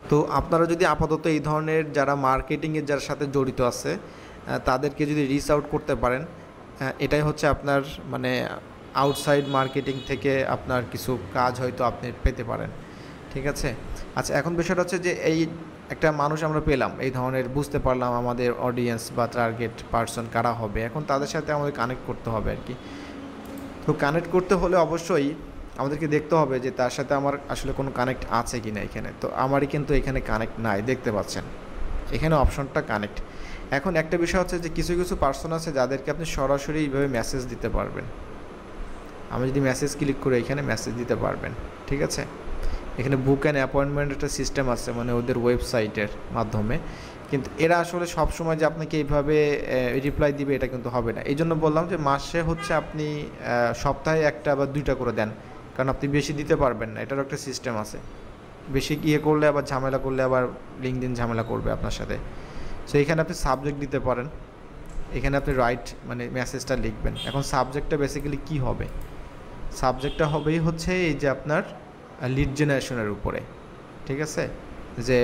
তো আপনারা যদি আপাতত এই ধরনের যারা মার্কেটিংয়ের যার সাথে জড়িত আছে তাদেরকে যদি রিচ আউট করতে পারেন, এটাই হচ্ছে আপনার মানে আউটসাইড মার্কেটিং থেকে আপনার কিছু কাজ হয়তো আপনি পেতে পারেন। ঠিক আছে। আচ্ছা, এখন বিষয়টা হচ্ছে যে এই একটা মানুষ আমরা পেলাম, এই ধরনের বুঝতে পারলাম আমাদের অডিয়েন্স বা টার্গেট পার্সন কারা হবে, এখন তাদের সাথে আমাদের কানেক্ট করতে হবে আর কি। তো কানেক্ট করতে হলে অবশ্যই আমাদেরকে দেখতে হবে যে তার সাথে আমার আসলে কোনো কানেক্ট আছে কি না এখানে। তো আমারই কিন্তু এখানে কানেক্ট নাই, দেখতে পাচ্ছেন এখানে অপশনটা কানেক্ট। এখন একটা বিষয় হচ্ছে যে কিছু কিছু পার্সন আছে যাদেরকে আপনি সরাসরি এইভাবে মেসেজ দিতে পারবেন। আমি যদি মেসেজ ক্লিক করে এখানে মেসেজ দিতে পারবেন। ঠিক আছে। এখানে বুক অ্যান্ড অ্যাপয়েন্টমেন্ট একটা সিস্টেম আছে, মানে ওদের ওয়েবসাইটের মাধ্যমে। কিন্তু এরা আসলে সবসময় যে আপনাকে এইভাবে রিপ্লাই দিবে এটা কিন্তু হবে না। এই জন্য বললাম যে মাসে হচ্ছে আপনি সপ্তাহে একটা বা দুইটা করে দেন, কারণ আপনি বেশি দিতে পারবেন না, এটারও একটা সিস্টেম আছে। বেশি গিয়ে করলে আবার ঝামেলা করলে আবার লিঙ্কডইন ঝামেলা করবে আপনার সাথে। সো এখানে আপনি সাবজেক্ট দিতে পারেন, এখানে আপনি রাইট মানে মেসেজটা লিখবেন। এখন সাবজেক্টটা বেসিক্যালি কী হবে, সাবজেক্টটা হবেই হচ্ছে এই যে আপনার লিড জেনারেশনের উপরে। ঠিক আছে, যে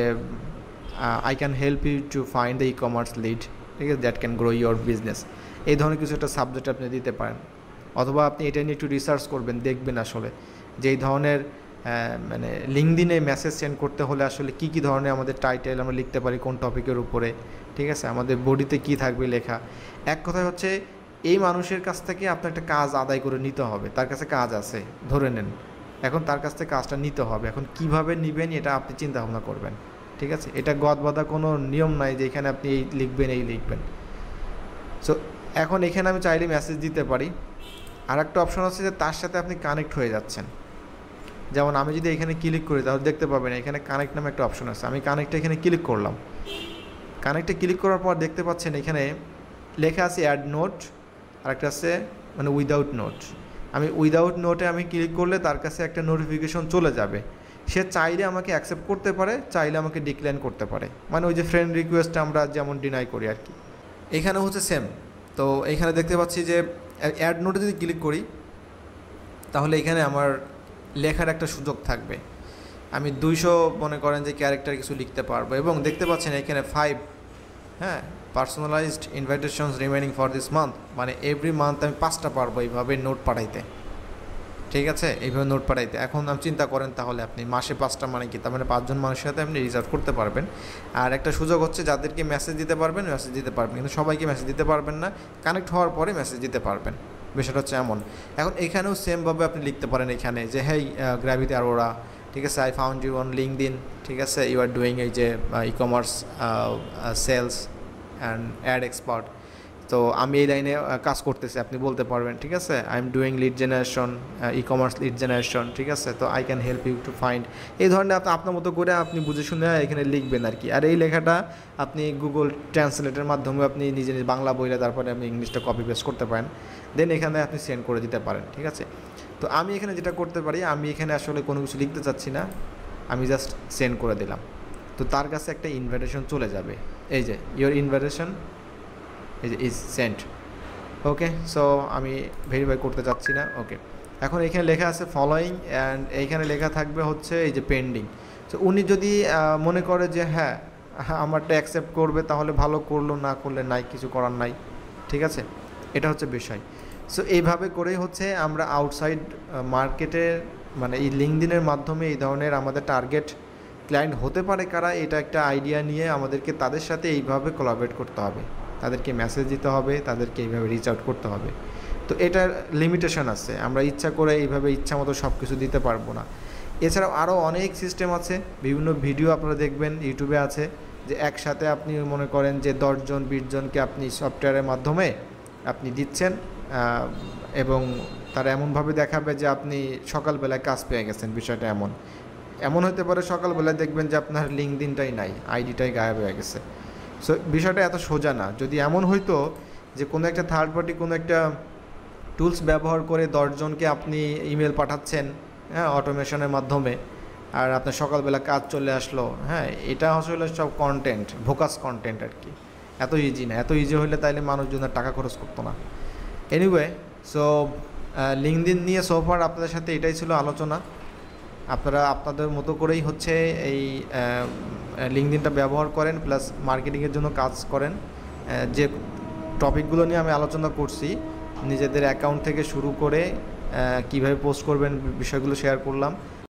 I can help you to find the e commerce lead, ঠিক আছে, that can grow your business. এই ধরনের কিছু একটা সাবজেক্ট আপনি দিতে পারেন। অথবা আপনি এটা নিয়ে একটু রিসার্চ করবেন, দেখবেন আসলে যে এই ধরনের মানে লিঙ্কডইনে মেসেজ সেন্ড করতে হলে আসলে কী কী ধরনের আমাদের টাইটেল আমরা লিখতে পারি কোন টপিকের উপরে। ঠিক আছে, আমাদের বডিতে কী থাকবে লেখা। এক কথায় হচ্ছে এই মানুষের কাছ থেকে আপনার একটা কাজ আদায় করে নিতে হবে, তার কাছে কাজ আছে ধরে নেন, এখন তার কাছ থেকে কাজটা নিতে হবে। এখন কিভাবে নেবেন এটা আপনি চিন্তা ভাবনা করবেন। ঠিক আছে, এটা গদবাঁধা কোনো নিয়ম নাই যে এখানে আপনি এই লিখবেন এই লিখবেন। সো এখন এখানে আমি চাইলে মেসেজ দিতে পারি। আর একটা অপশন আছে যে তার সাথে আপনি কানেক্ট হয়ে যাচ্ছেন। যেমন আমি যদি এখানে ক্লিক করি তাহলে দেখতে পাবেন এখানে কানেক্ট নামে একটা অপশন আছে। আমি কানেক্টে এখানে ক্লিক করলাম, কানেক্টে ক্লিক করার পর দেখতে পাচ্ছেন এখানে লেখা আছে অ্যাড নোট, আর একটা আছে মানে উইদাউট নোট। আমি উইদাউট নোটে আমি ক্লিক করলে তার কাছে একটা নোটিফিকেশন চলে যাবে। সে চাইলে আমাকে অ্যাকসেপ্ট করতে পারে, চাইলে আমাকে ডিক্লাইন করতে পারে, মানে ওই যে ফ্রেন্ড রিকোয়েস্ট আমরা যেমন ডিনাই করি আর কি, এখানে হচ্ছে সেম। তো এখানে দেখতে পাচ্ছি যে অ্যাড নোটে যদি ক্লিক করি তাহলে এখানে আমার লেখার একটা সুযোগ থাকবে। আমি 200 মনে করেন যে ক্যারেক্টার কিছু লিখতে পারবো। এবং দেখতে পাচ্ছেন এখানে 5, হ্যাঁ, personalised invitations remaining for this month, মানে এভরি মান্থ আমি 5টা পারবো এইভাবে নোট পাঠাইতে। ঠিক আছে, এইভাবে নোট পাঠাইতে। এখন আপনি চিন্তা করেন তাহলে আপনি মাসে 5টা মানে কি, তার মানে 5 জন মানুষের সাথে আপনি রিজার্ভ করতে পারবেন। আর একটা সুযোগ হচ্ছে যাদেরকে মেসেজ দিতে পারবেন মেসেজ দিতে পারবেন, কিন্তু সবাইকে মেসেজ দিতে পারবেন না, কানেক্ট হওয়ার পরে মেসেজ দিতে পারবেন। বিষয়টা হচ্ছে এমন। এখন এখানেও সেমভাবে আপনি লিখতে পারেন এখানে যে হেই গ্র্যাভিটি আরোরা, ঠিক আছে, I found you on LinkedIn, ঠিক আছে, ইউ আর ডুইং এই যে e commerce sales and ad expert. তো আমি এই লাইনে কাজ করতেছি, আপনি বলতে পারবেন। ঠিক আছে, I am doing lead generation, e commerce lead generation. ঠিক আছে, তো I can help you to find, এই ধরনের আপনার মতো করে আপনি বুঝে শুনে এখানে লিখবেন আর কি। আর এই লেখাটা আপনি গুগল ট্রান্সলেটের মাধ্যমে আপনি নিজে নিজে বাংলা বইলে তারপরে আপনি ইংলিশটা কপি পেস্ট করতে পারেন, দেন এখানে আপনি সেন্ড করে দিতে পারেন। ঠিক আছে, তো আমি এখানে যেটা করতে পারি, আমি এখানে আসলে কোনো কিছু লিখতে চাচ্ছি না, আমি জাস্ট সেন্ড করে দিলাম। তো তার কাছে একটা ইনভাইটেশন চলে যাবে, এই যে your invitation is sent. Okay, so আমি ভেরিফাই করতে চাচ্ছি না। ওকে, এখন এখানে লেখা আছে ফলোয়িং, অ্যান্ড এইখানে লেখা থাকবে হচ্ছে এই যে পেন্ডিং। তো উনি যদি মনে করে যে হ্যাঁ আমারটা অ্যাকসেপ্ট করবে তাহলে ভালো, করলো, না করলে নাই, কিছু করার নাই। ঠিক আছে, এটা হচ্ছে বিষয়। সো এইভাবে করেই হচ্ছে আমরা আউটসাইড মার্কেটের মানে এই লিঙ্কডইনের মাধ্যমে এই ধরনের আমাদের টার্গেট ক্লায়েন্ট হতে পারে কারা, এটা একটা আইডিয়া নিয়ে আমাদেরকে তাদের সাথে এইভাবে কোলাবরেট করতে হবে, তাদেরকে মেসেজ দিতে হবে, তাদেরকে এইভাবে রিচ আউট করতে হবে। তো এটার লিমিটেশন আছে, আমরা ইচ্ছা করে এইভাবে ইচ্ছা মতো সব কিছু দিতে পারবো না। এছাড়াও আরও অনেক সিস্টেম আছে, বিভিন্ন ভিডিও আপনারা দেখবেন ইউটিউবে আছে, যে একসাথে আপনি মনে করেন যে 10 জন 20 জনকে আপনি সফটওয়্যারের মাধ্যমে আপনি দিচ্ছেন, এবং তারা এমনভাবে দেখাবে যে আপনি সকালবেলায় কাজ পেয়ে গেছেন। বিষয়টা এমন হতে পারে সকালবেলায় দেখবেন যে আপনার লিঙ্কডইনটাই নাই, আইডিটাই গায়েব হয়ে গেছে। সো বিষয়টা এত সোজা না। যদি এমন হইতো যে কোনো একটা থার্ড পার্টি কোনো একটা টুলস ব্যবহার করে 10 জনকে আপনি ইমেল পাঠাচ্ছেন, হ্যাঁ, অটোমেশনের মাধ্যমে, আর আপনার সকালবেলা কাজ চলে আসলো, হ্যাঁ, এটা আসলে সব কন্টেন্ট, ভোকাস কন্টেন্ট আর কি। এত ইজি না, এত ইজি হলে তাইলে মানুষজনের টাকা খরচ করতো না। এনিওয়ে, সো লিঙ্কডইন নিয়ে সোফার আপনাদের সাথে এটাই ছিল আলোচনা। আপনারা আপনাদের মতো করেই হচ্ছে এই লিঙ্কডইনটা ব্যবহার করেন, প্লাস মার্কেটিংয়ের জন্য কাজ করেন। যে টপিকগুলো নিয়ে আমি আলোচনা করছি, নিজেদের অ্যাকাউন্ট থেকে শুরু করে কীভাবে পোস্ট করবেন বিষয়গুলো শেয়ার করলাম।